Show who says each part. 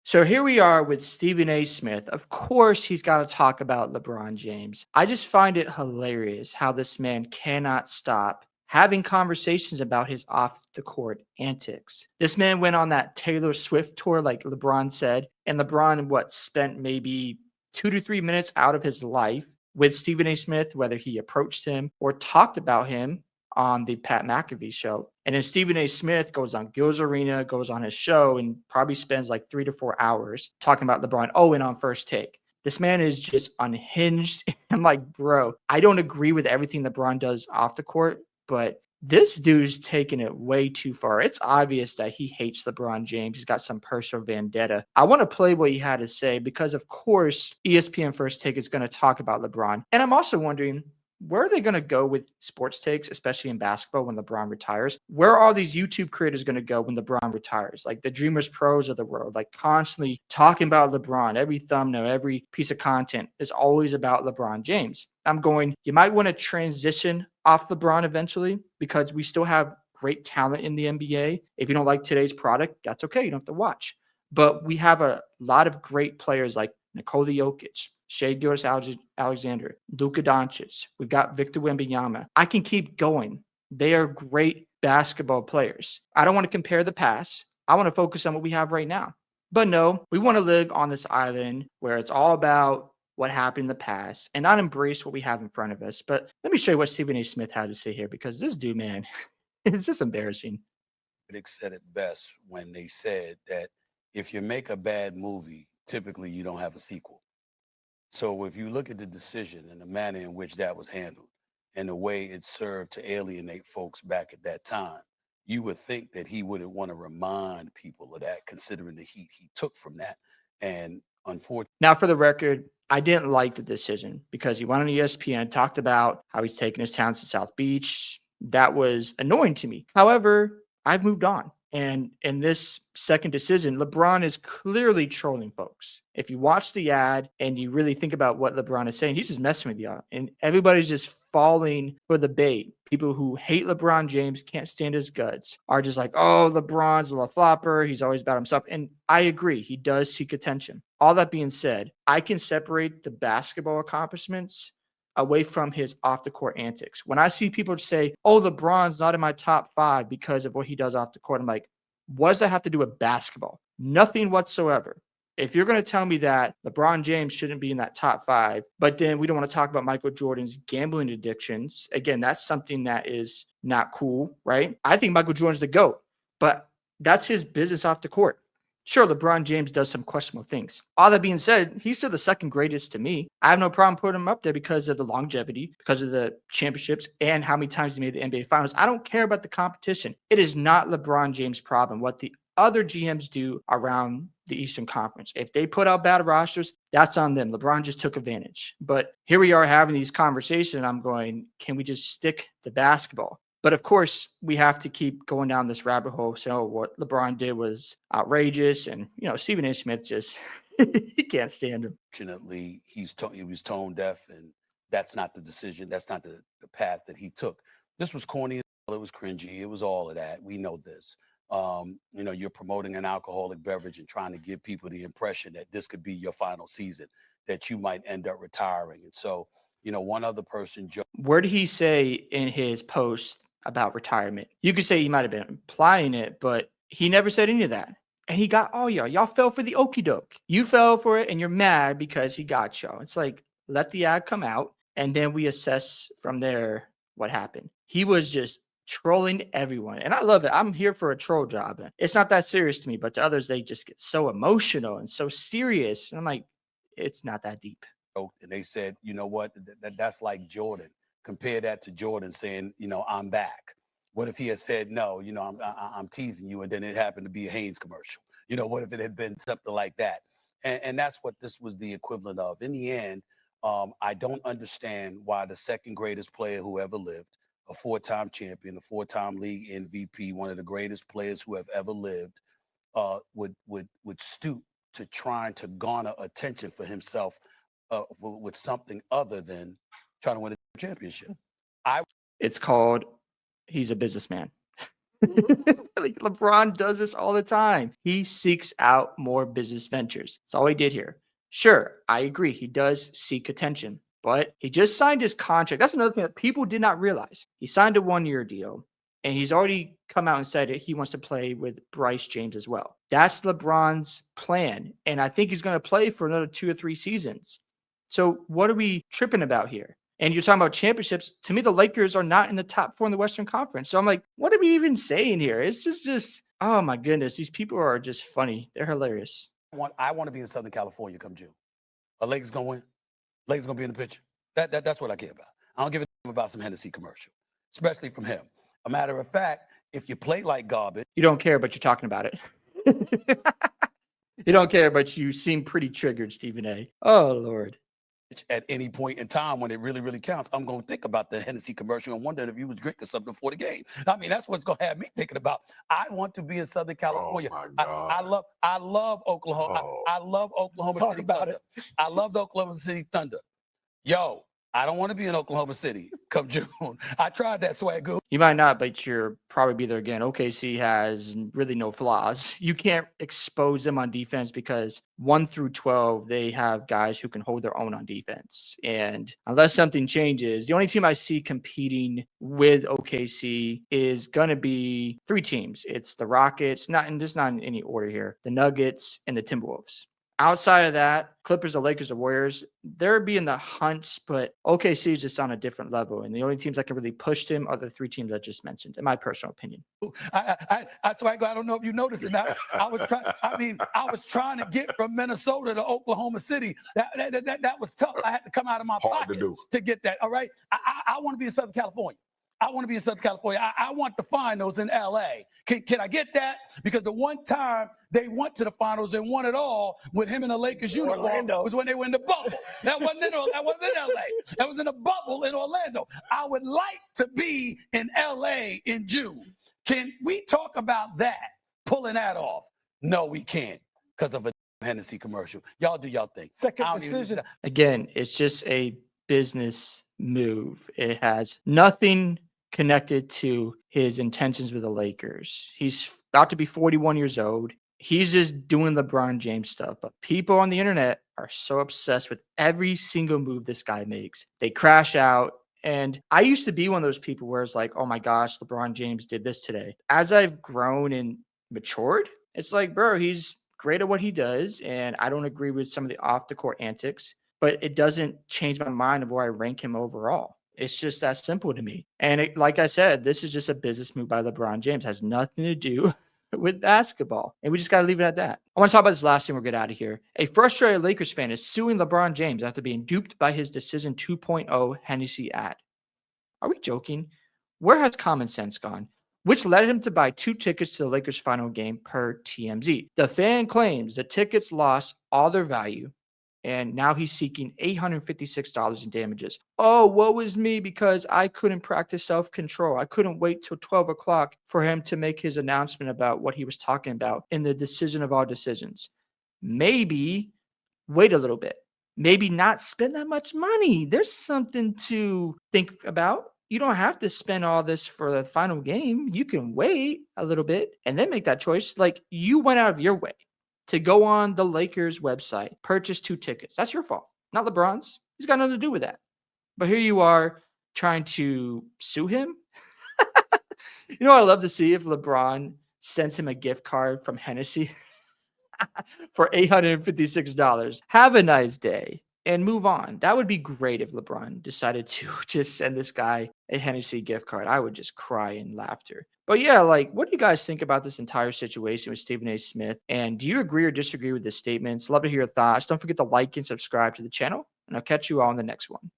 Speaker 1: So here we are with Stephen A. Smith. Of course, he's got to talk about LeBron James. I just find it hilarious how this man cannot stop having conversations about his off the court antics. This man went on that Taylor Swift tour, like LeBron said, and LeBron, spent maybe 2 to 3 minutes out of his life with Stephen A. Smith, whether he approached him or talked about him on the Pat McAfee show. And then Stephen A. Smith goes on Gil's Arena, goes on his show, and probably spends like 3 to 4 hours talking about LeBron. Oh, and on First Take. This man is just unhinged. I'm like, bro, I don't agree with everything LeBron does off the court, but this dude's taking it way too far. It's obvious that he hates LeBron James. He's got some personal vendetta. I want to play what he had to say because, of course, ESPN First Take is going to talk about LeBron. And I'm also wondering, where are they going to go with sports takes, especially in basketball when LeBron retires? Where are all these YouTube creators going to go when LeBron retires? Like the Dreamers Pros of the world, like constantly talking about LeBron. Every thumbnail, every piece of content is always about LeBron James. I'm going, you might want to transition off LeBron eventually because we still have great talent in the NBA. If you don't like today's product, that's okay. You don't have to watch. But we have a lot of great players like Nikola Jokic, Shea Alexander, Luka Doncic. We've got Victor Wembanyama. I can keep going. They are great basketball players. I don't want to compare the past. I want to focus on what we have right now. But no, we want to live on this island where it's all about what happened in the past and not embrace what we have in front of us. But let me show you what Stephen A. Smith had to say here because this dude, man, it's just embarrassing.
Speaker 2: Critics said it best when they said that if you make a bad movie, typically you don't have a sequel. So if you look at the decision and the manner in which that was handled and the way it served to alienate folks back at that time, you would think that he wouldn't want to remind people of that, considering the heat he took from that. And unfortunately,
Speaker 1: Now, for the record, I didn't like the decision because he went on ESPN, talked about how he's taking his talents to South Beach. That was annoying to me. However, I've moved on. And in this second decision, LeBron is clearly trolling folks. If you watch the ad and you really think about what LeBron is saying, he's just messing with you. And everybody's just falling for the bait. People who hate LeBron James, can't stand his guts, are just like, oh, LeBron's a flopper. He's always about himself. And I agree. He does seek attention. All that being said, I can separate the basketball accomplishments away from his off the court antics. When I see people say, oh, LeBron's not in my top five because of what he does off the court, I'm like, what does that have to do with basketball? Nothing whatsoever. If you're going to tell me that LeBron James shouldn't be in that top five, but then we don't want to talk about Michael Jordan's gambling addictions, again, that's something that is not cool, right? I think Michael Jordan's the GOAT, but that's his business off the court. Sure, LeBron James does some questionable things. All that being said, he's still the second greatest to me. I have no problem putting him up there because of the longevity, because of the championships, and how many times he made the NBA Finals. I don't care about the competition. It is not LeBron James' problem. What the other GMs do around the Eastern Conference. If they put out bad rosters, that's on them. LeBron just took advantage. But here we are having these conversations, and I'm going, can we just stick to basketball? But of course, we have to keep going down this rabbit hole. So what LeBron did was outrageous, and Stephen A. Smith just he can't stand him.
Speaker 2: fortunately, he was tone deaf, and that's not the decision. That's not the path that he took. This was corny. It was cringy. It was all of that. We know this. You're promoting an alcoholic beverage and trying to give people the impression that this could be your final season, that you might end up retiring. And so, one other person,
Speaker 1: Where did he say in his post about retirement? You could say he might have been implying it, but he never said any of that. And he got all y'all. Y'all fell for the okey doke. You fell for it and you're mad because he got y'all. It's like, let the ad come out and then we assess from there what happened. He was just trolling everyone. And I love it. I'm here for a troll job. It's not that serious to me, but to others, they just get so emotional and so serious. And I'm like, it's not that deep.
Speaker 2: and they said, you know what, that's like Jordan. Compare that to Jordan saying, I'm back. What if he had said, no, I'm teasing you, and then it happened to be a Haynes commercial? What if it had been something like that? And that's what this was the equivalent of. In the end, I don't understand why the second greatest player who ever lived, a four-time champion, a four-time league MVP, one of the greatest players who have ever lived, would stoop to trying to garner attention for himself with something other than trying to win a championship.
Speaker 1: It's called he's a businessman. Like LeBron does this all the time. He seeks out more business ventures. That's all he did here. Sure, I agree. He does seek attention, but he just signed his contract. That's another thing that people did not realize. He signed a 1 year deal, and he's already come out and said that he wants to play with Bryce James as well. That's LeBron's plan. And I think he's going to play for another 2 or 3 seasons. So what are we tripping about here? And you're talking about championships. To me, the Lakers are not in the top 4 in the Western Conference. So I'm like, what are we even saying here? It's just oh my goodness. These people are just funny. They're hilarious.
Speaker 2: I want to be in Southern California come June. A Lakers gonna win. Lakers gonna be in the picture. That's what I care about. I don't give a damn about some Hennessy commercial, especially from him. A matter of fact, if you play like garbage,
Speaker 1: You don't care, but you're talking about it. You don't care, but you seem pretty triggered, Stephen A. Oh Lord.
Speaker 2: at any point in time when it really, really counts, I'm going to think about the Hennessy commercial and wonder if you was drinking something before the game. I mean, that's what's going to have me thinking about. I want to be in Southern California.
Speaker 3: Oh my God.
Speaker 2: I love Oklahoma.
Speaker 3: Oh.
Speaker 2: I love Oklahoma
Speaker 1: Talk
Speaker 2: City
Speaker 1: about
Speaker 2: Thunder. I love the Oklahoma City Thunder. Yo, I don't want to be in Oklahoma City come June. I tried that swag good.
Speaker 1: You might not, but you'll probably be there again. OKC has really no flaws. You can't expose them on defense because 1 through 12, they have guys who can hold their own on defense. And unless something changes, the only team I see competing with OKC is going to be 3 teams. It's the Rockets, not in any order here, the Nuggets and the Timberwolves. Outside of that, Clippers, the Lakers, the Warriors, they're being the hunts, but OKC is just on a different level. And the only teams that can really push them are the 3 teams I just mentioned, in my personal opinion.
Speaker 2: I don't know if you noticed it. I was trying to get from Minnesota to Oklahoma City. That was tough. I had to come out of my
Speaker 3: Hard
Speaker 2: pocket
Speaker 3: to do.
Speaker 2: to get that. All right. I want to be in Southern California. I want to be in Southern California. I want the finals in LA. Can I get that? Because the one time they went to the finals and won it all with him in the Lakers uniform was when they were in the bubble. That wasn't in LA. That was in a bubble in Orlando. I would like to be in LA in June. Can we talk about that? Pulling that off? No, we can't because of a Hennessy commercial. Y'all do y'all thing.
Speaker 4: Second decision.
Speaker 1: Again, it's just a business move. It has nothing connected to his intentions with the Lakers. He's about to be 41 years old. He's just doing LeBron James stuff. But people on the internet are so obsessed with every single move this guy makes. They crash out. And I used to be one of those people where it's like, oh my gosh, LeBron James did this today. As I've grown and matured, it's like, bro, he's great at what he does. And I don't agree with some of the off the court antics, but it doesn't change my mind of where I rank him overall. It's just that simple to me. And like I said, this is just a business move by LeBron James. It has nothing to do with basketball. And we just got to leave it at that. I want to talk about this last thing. We'll get out of here. A frustrated Lakers fan is suing LeBron James after being duped by his Decision 2.0 Hennessy ad. Are we joking? Where has common sense gone? Which led him to buy 2 tickets to the Lakers' final game per TMZ. The fan claims the tickets lost all their value, and now he's seeking $856 in damages. Oh, woe is me because I couldn't practice self-control. I couldn't wait till 12 o'clock for him to make his announcement about what he was talking about in the decision of all decisions. Maybe wait a little bit. Maybe not spend that much money. There's something to think about. You don't have to spend all this for the final game. You can wait a little bit and then make that choice. Like, you went out of your way to go on the Lakers website, purchase 2 tickets. That's your fault, not LeBron's. He's got nothing to do with that. But here you are trying to sue him. You know what I'd love to see if LeBron sends him a gift card from Hennessy for $856. Have a nice day and move on. That would be great if LeBron decided to just send this guy a Hennessy gift card. I would just cry in laughter. But yeah, like, what do you guys think about this entire situation with Stephen A. Smith? And do you agree or disagree with his statements? Love to hear your thoughts. Don't forget to like and subscribe to the channel, and I'll catch you all in the next one.